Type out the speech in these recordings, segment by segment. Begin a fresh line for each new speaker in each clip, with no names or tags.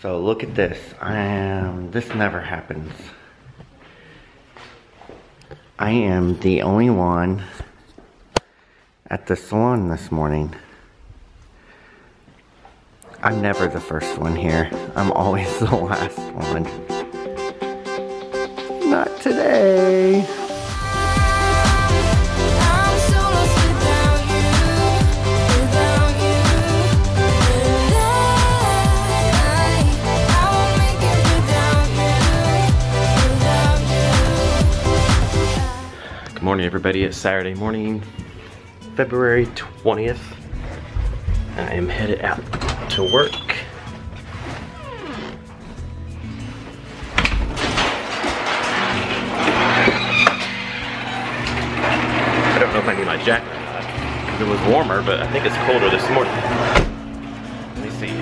So look at this. This never happens. I am the only one at the salon this morning. I'm never the first one here. I'm always the last one. Not today.
Good morning, everybody. It's Saturday morning, February 20th. I am headed out to work. I don't know if I need my jacket or not, because it was warmer, but I think it's colder this morning. Let me see.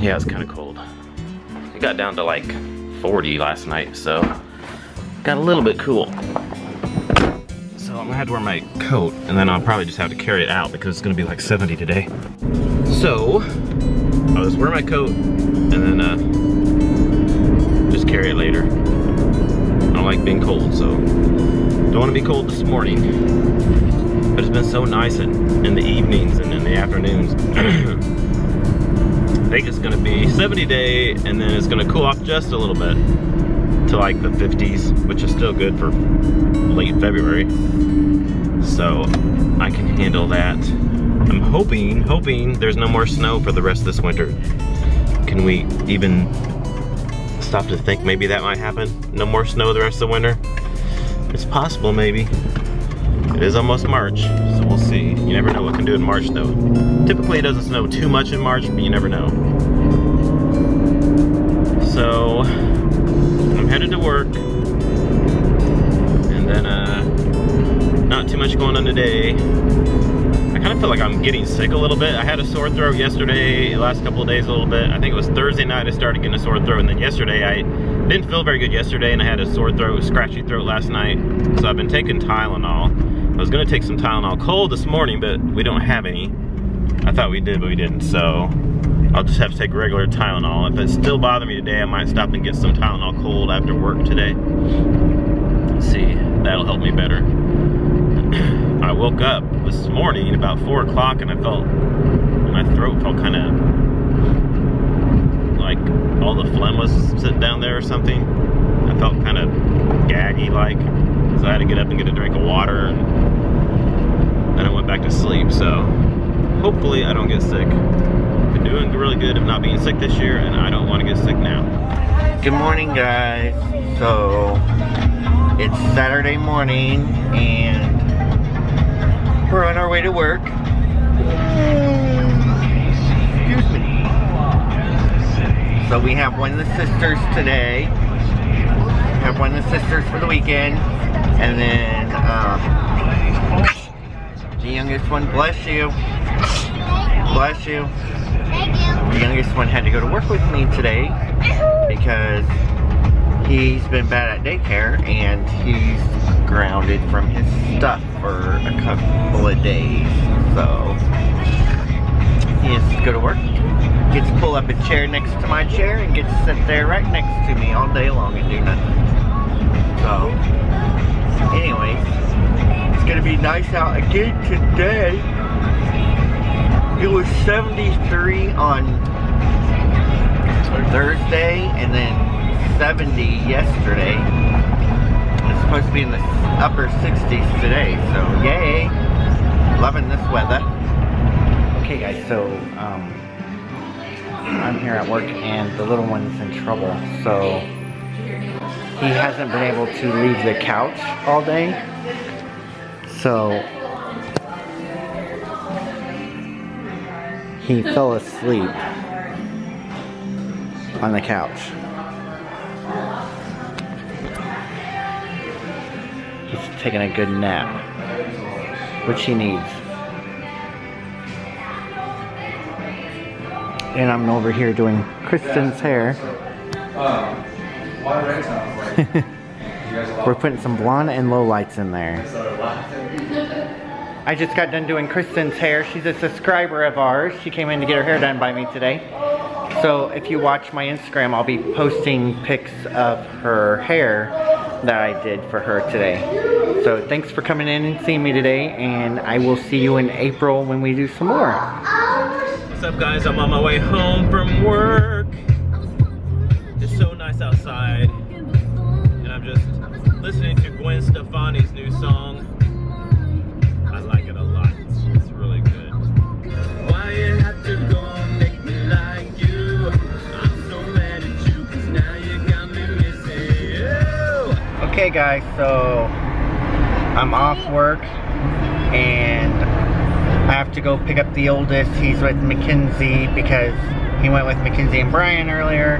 Yeah, it's kind of cold. It got down to like 40 last night, so got a little bit cool. So I'm gonna have to wear my coat, and then I'll probably just have to carry it out because it's gonna be like 70 today. So I'll just wear my coat and then just carry it later. I don't like being cold, so don't want to be cold this morning. But it's been so nice in the evenings and in the afternoons. I think it's gonna be 70 today, and then it's gonna cool off just a little bit to like the 50s, which is still good for late February. So I can handle that. I'm hoping there's no more snow for the rest of this winter. Can we even stop to think maybe that might happen? No more snow the rest of the winter? It's possible, maybe. It is almost March, so we'll see. You never know what can do in March though. Typically it doesn't snow too much in March, but you never know. So I'm headed to work, and then not too much going on today. I kind of feel like I'm getting sick a little bit. I had a sore throat yesterday, the last couple of days a little bit. I think it was Thursday night I started getting a sore throat, and then yesterday I didn't feel very good yesterday, and I had a sore throat, scratchy throat last night. So I've been taking Tylenol. I was gonna take some Tylenol cold this morning, but we don't have any. I thought we did, but we didn't, so I'll just have to take regular Tylenol. If it's still bothering me today, I might stop and get some Tylenol cold after work today. Let's see, that'll help me better. I woke up this morning about 4 o'clock and I felt, my throat felt kind of like all the phlegm was sitting down there or something. I felt kind of gaggy like, so I had to get up and get a drink of water, and then I went back to sleep. So hopefully I don't get sick. Been doing really good of not being sick this year, and I don't want to get sick now.
Good morning, guys. So it's Saturday morning and we're on our way to work. Excuse me. So we have one of the sisters today. We have one of the sisters for the weekend, and then the youngest one, bless you. Bless you. The youngest one had to go to work with me today because he's been bad at daycare and he's grounded from his stuff for a couple of days. So he has to go to work, gets to pull up a chair next to my chair and gets to sit there right next to me all day long and do nothing. So anyways, it's gonna be nice out again today. It was 73 on Thursday and then 70 yesterday. It's supposed to be in the upper 60s today, so yay! Loving this weather. Okay guys, so I'm here at work and the little one's in trouble. So he hasn't been able to leave the couch all day. So he fell asleep on the couch. He's taking a good nap, which he needs. And I'm over here doing Kristen's hair. We're putting some blonde and low lights in there. I just got done doing Kristen's hair. She's a subscriber of ours. She came in to get her hair done by me today. So if you watch my Instagram, I'll be posting pics of her hair that I did for her today. So thanks for coming in and seeing me today, and I will see you in April when we do some more.
What's up, guys? I'm on my way home from work. It's so nice outside, and I'm just listening to Gwen Stefani's new song. I like it a lot. It's really good. Why you have to go and make me like you? I'm so mad at you, 'cause now you got me missing you.
Okay guys, so I'm off work and I have to go pick up the oldest. He's with Mackenzie because he went with Mackenzie and Brian earlier.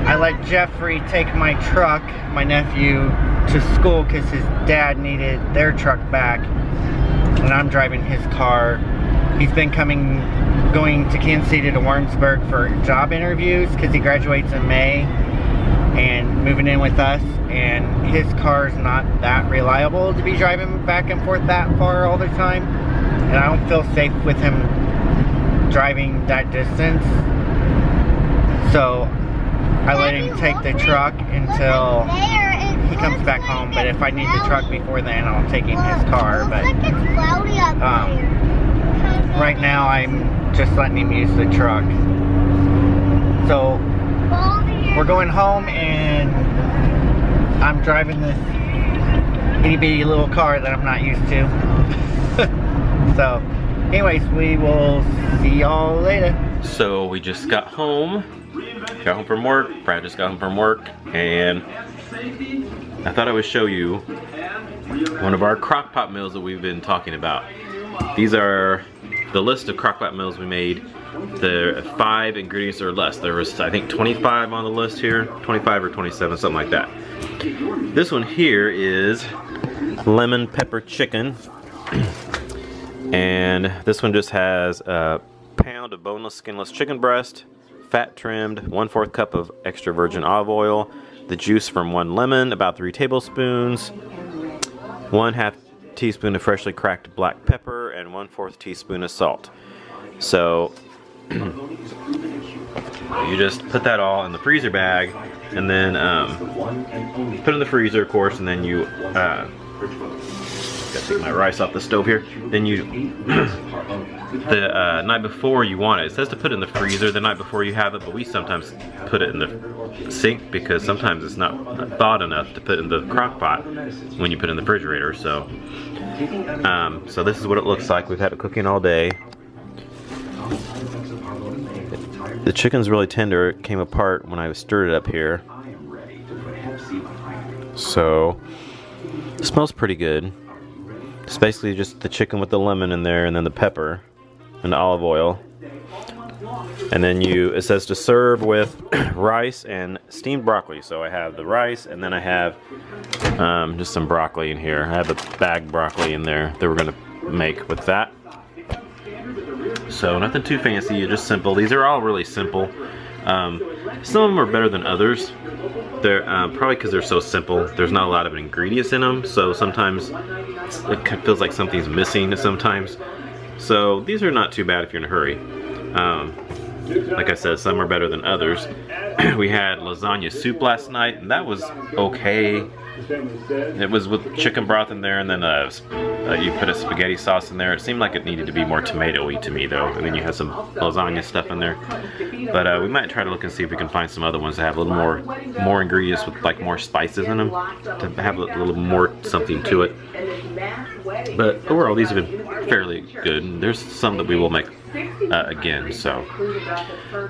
I let Jeffrey take my truck, my nephew, to school because his dad needed their truck back, and I'm driving his car. He's been going to Kansas City to Warrensburg for job interviews because he graduates in May, and moving in with us, and his car's not that reliable to be driving back and forth that far all the time, and I don't feel safe with him driving that distance. So I let him take the truck until he comes back home, but if I need the truck before then, I'll take him his car. But right now I'm just letting him use the truck. So we're going home and I'm driving this itty bitty little car that I'm not used to. So anyways, we will see y'all later.
So we just got home from work. Brad just got home from work, and I thought I would show you one of our crock pot meals that we've been talking about. These are the list of crock pot meals we made. The 5 ingredients or less. There was, I think, 25 on the list here, 25 or 27, something like that. This one here is lemon pepper chicken, and this one just has a pound of boneless, skinless chicken breast, fat trimmed, 1/4 cup of extra virgin olive oil, the juice from 1 lemon, about 3 tablespoons, 1/2 teaspoon of freshly cracked black pepper, and 1/4 teaspoon of salt. So you just put that all in the freezer bag, and then put it in the freezer, of course, and then you gotta take my rice off the stove here. Then you the night before you want it. It says to put it in the freezer the night before you have it, but we sometimes put it in the sink because sometimes it's not thawed enough to put in the crock pot when you put it in the refrigerator. So so this is what it looks like. We've had it cooking all day. The chicken's really tender. It came apart when I stirred it up here. So it smells pretty good. It's basically just the chicken with the lemon in there, and then the pepper and the olive oil. And then it says to serve with rice and steamed broccoli. So I have the rice, and then I have just some broccoli in here. I have a bagged broccoli in there that we're gonna make with that. So nothing too fancy, just simple. These are all really simple. Some of them are better than others. They're probably because they're so simple. There's not a lot of ingredients in them, so sometimes it feels like something's missing sometimes. So these are not too bad if you're in a hurry. Like I said, some are better than others. We had lasagna soup last night, and that was okay. It was with chicken broth in there, and then you put a spaghetti sauce in there. It seemed like it needed to be more tomato-y to me, though. And then you had some lasagna stuff in there. But we might try to look and see if we can find some other ones that have a little more ingredients with like more spices in them to have a little more something to it. But overall, these have been fairly good. And there's some that we will make again, so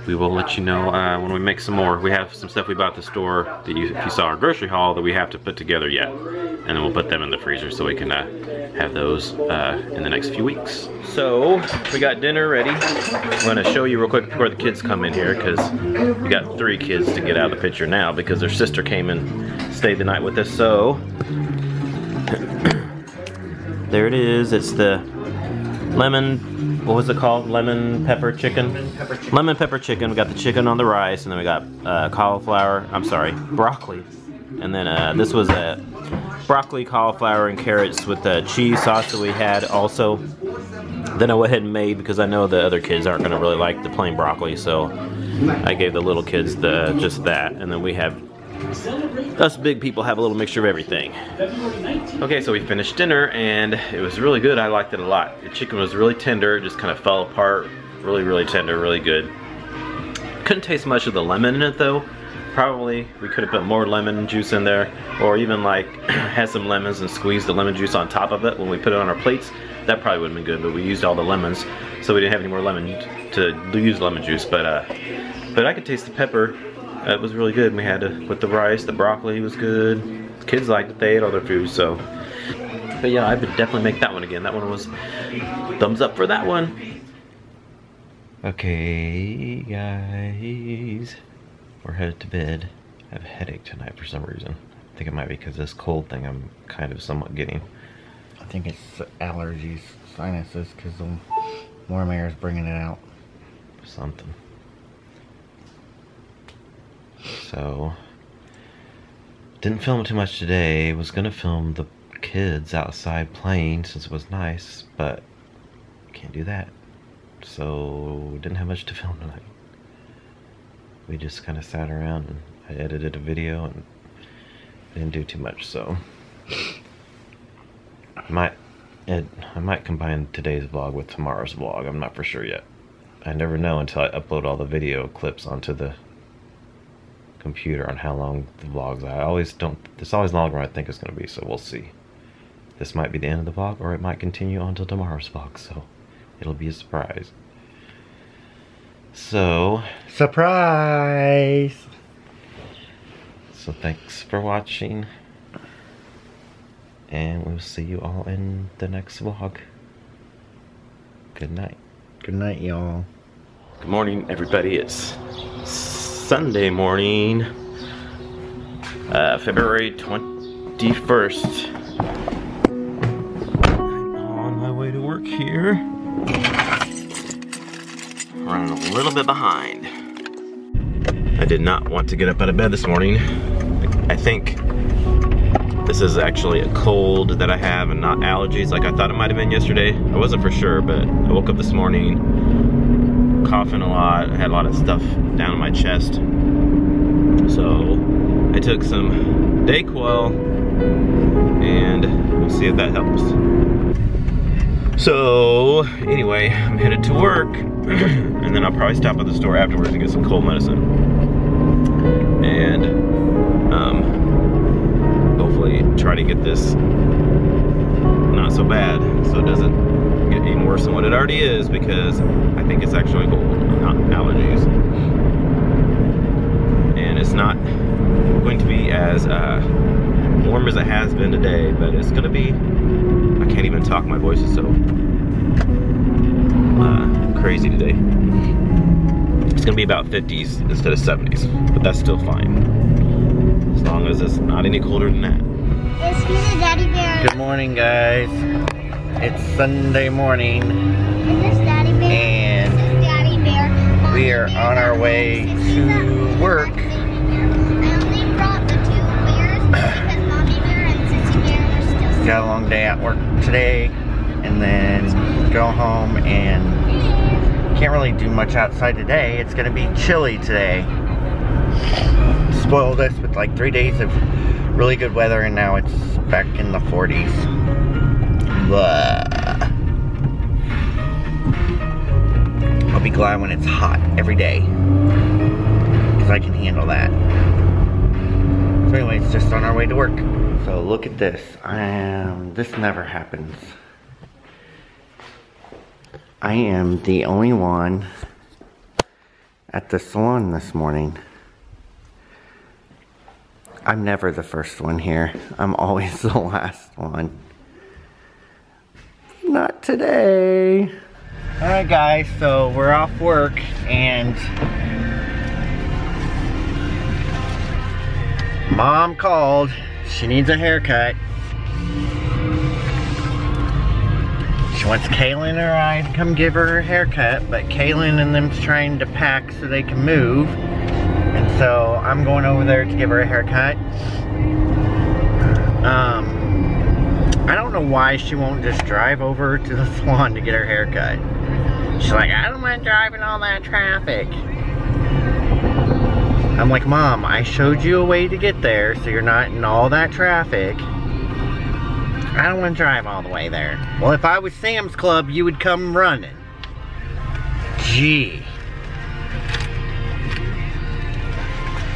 we will let you know when we make some more. We have some stuff we bought at the store that if you saw our grocery haul that we have to put together yet, and then we'll put them in the freezer so we can have those in the next few weeks. So we got dinner ready. I'm going to show you real quick before the kids come in here, because we got 3 kids to get out of the picture now because their sister came and stayed the night with us. So there it is. It's the lemon, what was it called? Lemon pepper chicken? Lemon pepper chicken. We got the chicken on the rice, and then we got broccoli And then this was a broccoli, cauliflower, and carrots with the cheese sauce that we had also. Then I went ahead and made, because I know the other kids aren't gonna really like the plain broccoli, so I gave the little kids just that. And then we have, us big people have a little mixture of everything. Okay, so we finished dinner and it was really good. I liked it a lot. The chicken was really tender, it just kind of fell apart. Really, really tender, really good. Couldn't taste much of the lemon in it though. Probably we could have put more lemon juice in there, or even like had some lemons and squeezed the lemon juice on top of it when we put it on our plates. That probably would have been good, but we used all the lemons, so we didn't have any more lemon to use lemon juice. But I could taste the pepper. It was really good. We had to, with the rice, the broccoli was good. Kids liked it, they ate all their food, so. But yeah, I would definitely make that one again. That one was thumbs up for that one. Okay, guys, we're headed to bed. I have a headache tonight for some reason. I think it might be because this cold thing I'm kind of somewhat getting.
I think it's allergies, sinuses, because the warm air is bringing it out.
Something. So, didn't film too much today. Was gonna film the kids outside playing since it was nice, but can't do that. So, didn't have much to film tonight. We just kind of sat around and I edited a video and didn't do too much, so. I might combine today's vlog with tomorrow's vlog. I'm not for sure yet. I never know until I upload all the video clips onto the computer on how long the vlogs are. It's always longer than I think it's going to be, so we'll see. This might be the end of the vlog, or it might continue on till tomorrow's vlog, so it'll be a surprise. So,
surprise!
So thanks for watching, and we'll see you all in the next vlog. Good night.
Good night, y'all.
Good morning, everybody. It's Sunday morning, February 21st. I'm on my way to work here. Running a little bit behind. I did not want to get up out of bed this morning. I think this is actually a cold that I have and not allergies like I thought it might have been yesterday. I wasn't for sure, but I woke up this morning coughing a lot. I had a lot of stuff down in my chest. So I took some Dayquil and we'll see if that helps. So anyway, I'm headed to work and then I'll probably stop at the store afterwards and get some cold medicine. And hopefully try to get this not so bad so it doesn't get even worse than what it already is, because I think it's actually cold, not allergies. And it's not going to be as warm as it has been today, but it's going to be, I can't even talk, my voice is so crazy today. It's going to be about 50s instead of 70s, but that's still fine. As long as it's not any colder than that.
Excuse me, Daddy Bear.
Good morning, guys. It's Sunday morning.
Is this Daddy Bear?
And
this is Daddy Bear. Mommy
we are
Bear.
on our way to work.
I only brought the two bears because Mommy Bear and Sissy Bear are still
Got a long day at work today, and then go home, and can't really do much outside today. It's gonna be chilly today. Spoiled us with like 3 days of really good weather, and now it's back in the 40s. Blah. I'll be glad when it's hot every day, because I can handle that. So anyways, just on our way to work. So look at this. This never happens. I am the only one at the salon this morning. I'm never the first one here. I'm always the last one. Not today. Alright guys, so we're off work and Mom called. She needs a haircut. She wants Kaylin or I to come give her a haircut, but Kaylin and them's trying to pack so they can move. And so I'm going over there to give her a haircut. I don't know why she won't just drive over to the salon to get her hair cut. She's like, I don't want to drive in all that traffic. I'm like, Mom, I showed you a way to get there so you're not in all that traffic. I don't want to drive all the way there. Well, if I was Sam's Club, you would come running. Gee.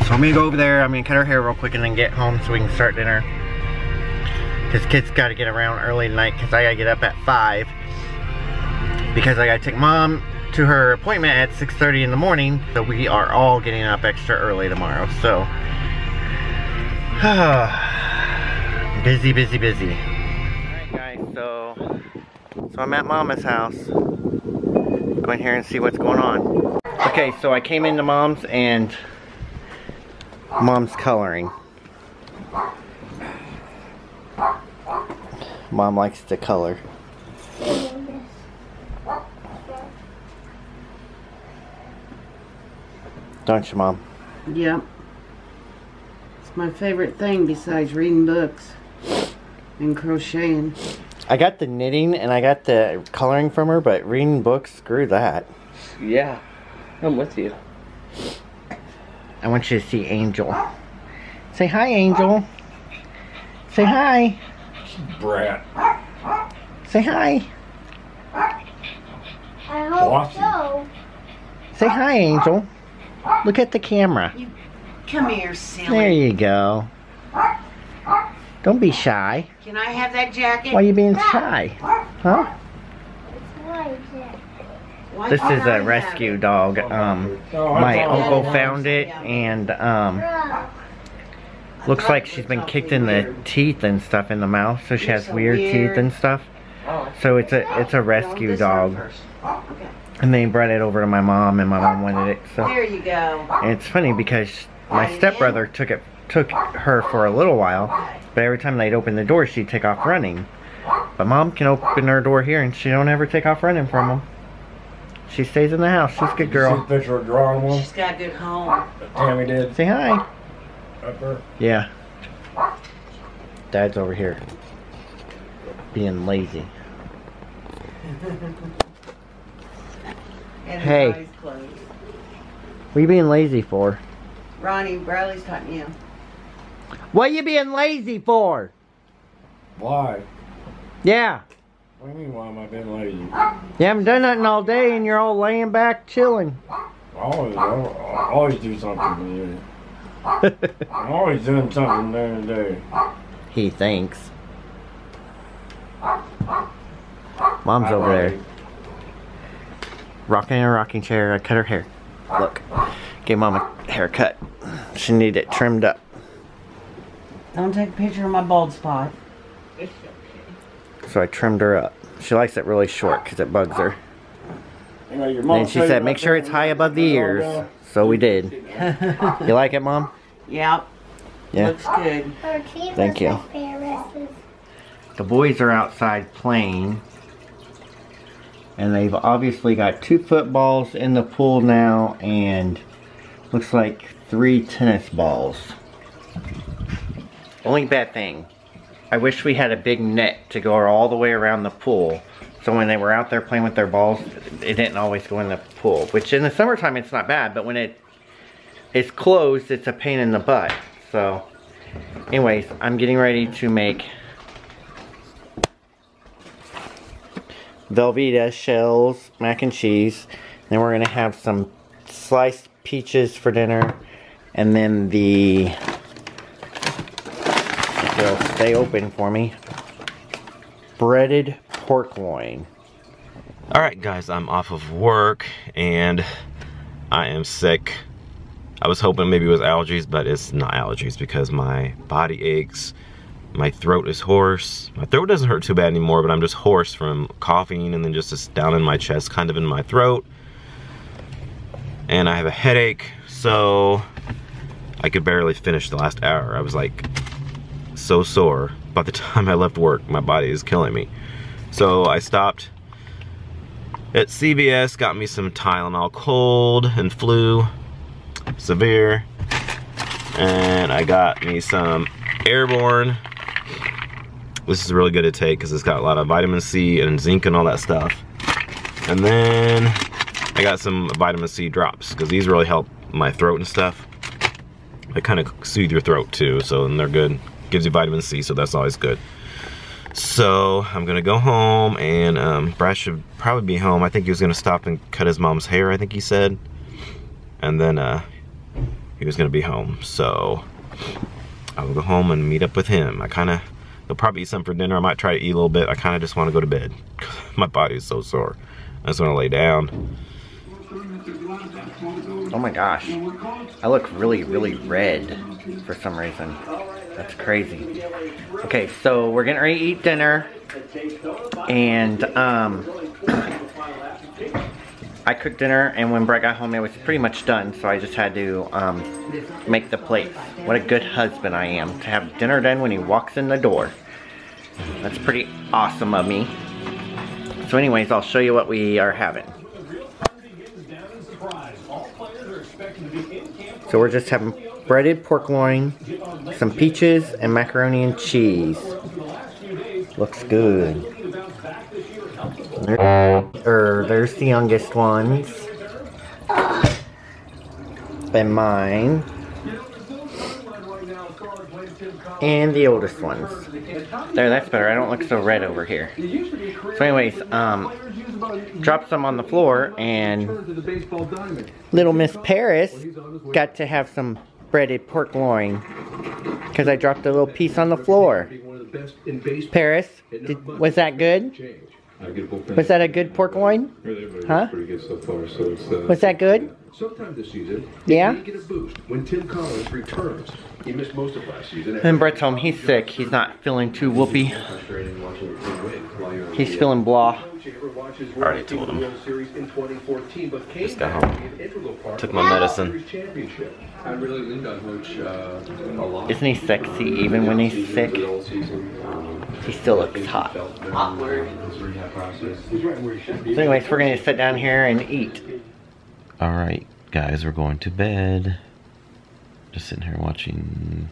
So I'm gonna go over there, I'm gonna cut her hair real quick and then get home so we can start dinner. Cause kids gotta get around early tonight cause I gotta get up at 5. Because I gotta take Mom to her appointment at 6:30 in the morning. So we are all getting up extra early tomorrow, so. Busy, busy, busy. Alright guys, so I'm at Mama's house. Go in here and see what's going on. Okay, so I came into Mom's and Mom's coloring. Mom likes to color. Don't you, Mom?
Yep. It's my favorite thing besides reading books and crocheting.
I got the knitting and I got the coloring from her, but reading books, screw that.
Yeah, I'm with you.
I want you to see Angel. Say hi, Angel. Say hi.
Brat.
Say hi.
I hope so.
Say hi, Angel. Look at the camera.
Come here, silly.
There you go. Don't be shy.
Can I have that jacket?
Why are you being shy? Huh?
Why
This
can't
is
I
a
have
rescue
it?
dog. My uncle found it and looks like she's been kicked in the teeth and stuff in the mouth, so she has weird teeth and stuff. So it's a rescue dog.
Okay.
And they brought it over to my mom, and my mom wanted it. So
There you go.
and it's funny because my stepbrother took her for a little while, but every time they'd open the door, she'd take off running. But Mom can open her door here, and she don't ever take off running from them. She stays in the house. She's a good
See
girl.
a picture of drawing one
She's got a good home.
that Tammy did
Say hi.
up there.
Yeah. Dad's over here being lazy.
And
Hey.
his eyes closed.
What are you being lazy for?
Ronnie, Bradley's talking to you.
What are you being lazy for?
Why?
Yeah.
What do you mean, why am I being lazy?
You haven't done nothing all day and you're all laying back chilling.
I always do something. Yeah. I'm always doing something during the day.
He thinks. Mom's over there. Rocking in a rocking chair. I cut her hair. Look. Gave Mom a haircut. She needed it trimmed up.
Don't take a picture of my bald spot.
So I trimmed her up. She likes it really short because it bugs her.
Anyway, your mom
And she said, make sure it's high above the ears. So we did. You like it, Mom?
Yep.
Yeah.
Looks good.
Thank you. The boys are outside playing. And they've obviously got 2 footballs in the pool now. And looks like 3 tennis balls. Only bad thing. I wish we had a big net to go all the way around the pool. So when they were out there playing with their balls, it didn't always go in the pool. Which in the summertime it's not bad, but when it's closed, it's a pain in the butt. So, anyways, I'm getting ready to make Velveeta shells, mac and cheese. Then we're gonna have some sliced peaches for dinner. And then they'll stay open for me. Breaded pork loin.
Alright guys, I'm off of work and I am sick. I was hoping maybe it was allergies, but it's not allergies because my body aches. My throat is hoarse. My throat doesn't hurt too bad anymore, but I'm just hoarse from coughing and then just down in my chest, kind of in my throat. And I have a headache, so I could barely finish the last hour. I was like so sore. By the time I left work, my body is killing me. So I stopped at CVS, got me some Tylenol cold and flu severe, and I got me some Airborne. This is really good to take because it's got a lot of vitamin C and zinc and all that stuff. And then I got some vitamin C drops because these really help my throat and stuff. They kind of soothe your throat too, so and they're good. Gives you vitamin C, so that's always good. So I'm gonna go home, and Brad should probably be home. I think he was gonna stop and cut his mom's hair, I think he said. And then he was gonna be home. So I will go home and meet up with him. He'll probably eat some for dinner. I might try to eat a little bit. I kind of just want to go to bed. My body is so sore. I just want to lay down.
Oh my gosh. I look really, really red for some reason. That's crazy. Okay, so we're getting ready to eat dinner. And I cooked dinner, and when Brett got home it was pretty much done, so I just had to make the plates. What a good husband I am to have dinner done when he walks in the door. That's pretty awesome of me. So anyways, I'll show you what we are having. So we're just having breaded pork loin, some peaches, and macaroni and cheese. Looks good. There's the youngest ones. And mine. And the oldest ones. There, that's better. I don't look so red over here. So anyways, dropped some on the floor, and little Miss Paris got to have some breaded pork loin because I dropped a little piece on the floor. Paris, was that good? Was that a good pork loin? Huh? Was that good? Yeah? And Brett's home. He's sick. He's not feeling too whoopee. He's feeling blah.
I already told him. Just got home. Took my medicine.
Isn't he sexy even when he's sick? He still looks hot. So anyways, we're going to sit down here and eat.
Alright, guys, we're going to bed. Just sitting here watching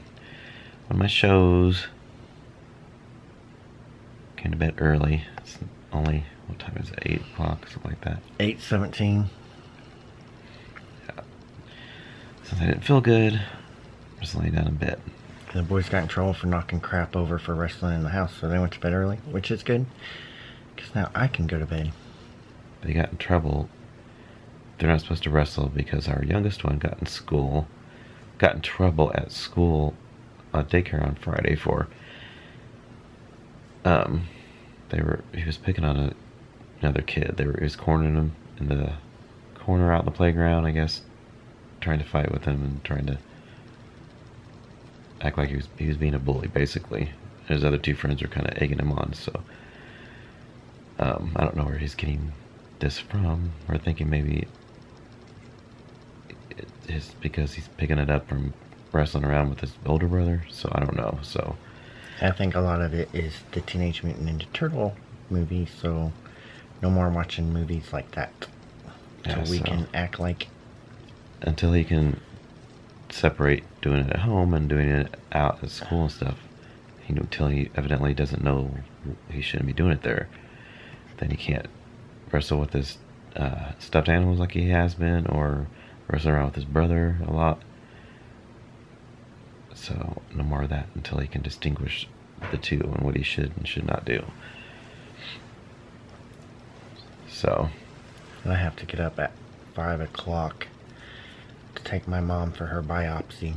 one of my shows. Came to bed early. It's only, what time is it? 8 o'clock, something like that.
8:17.
Yeah. Since I didn't feel good, just laying down in bed.
The boys got in trouble for knocking crap over for wrestling in the house, so they went to bed early, which is good. Because now I can go to bed.
They got in trouble. They're not supposed to wrestle because our youngest one got in trouble at school, daycare on Friday for, he was picking on another kid. He was cornering him in the corner out in the playground, I guess, trying to fight with him and trying to act like he was being a bully, basically. And his other two friends were kind of egging him on, so I don't know where he's getting this from. We're thinking maybe it's because he's picking it up from wrestling around with his older brother, so I don't know. So
I think a lot of it is the Teenage Mutant Ninja Turtle movie, so no more watching movies like that.
Yeah,
so we can act like...
Until he can separate doing it at home and doing it out at school and stuff, until he evidently doesn't know he shouldn't be doing it there, then he can't wrestle with his stuffed animals like he has been, or wrestle around with his brother a lot. So no more of that until he can distinguish the two and what he should and should not do. So
I have to get up at 5 o'clock to take my mom for her biopsy.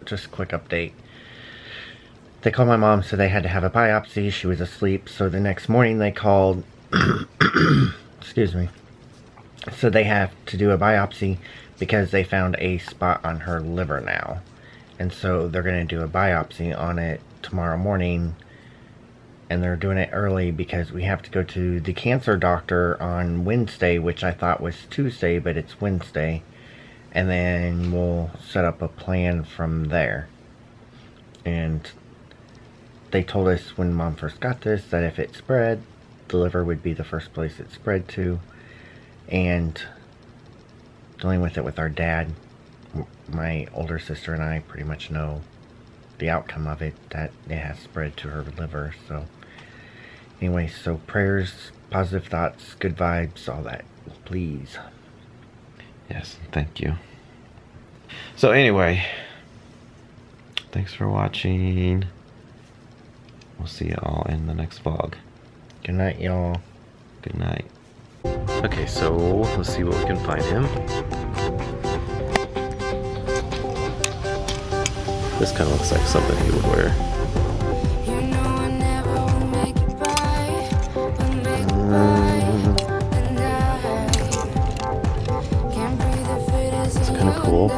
Just a quick update. They called my mom, so they had to have a biopsy. She was asleep, so the next morning they called. Excuse me. So they have to do a biopsy because they found a spot on her liver now. And so they're going to do a biopsy on it tomorrow morning. And they're doing it early because we have to go to the cancer doctor on Wednesday, which I thought was Tuesday, but it's Wednesday. And then we'll set up a plan from there. And they told us when Mom first got this that if it spread, the liver would be the first place it spread to. And dealing with it with our dad, my older sister and I pretty much know the outcome of it, that it has spread to her liver. So anyway, so prayers, positive thoughts, good vibes, all that, please.
Yes, thank you. So anyway, thanks for watching. We'll see you all in the next vlog.
Good night, y'all.
Good night. Okay, so let's see what we can find him. This kind of looks like something he would wear. It's kind of cool.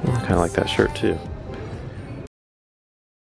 I kind of like that shirt too.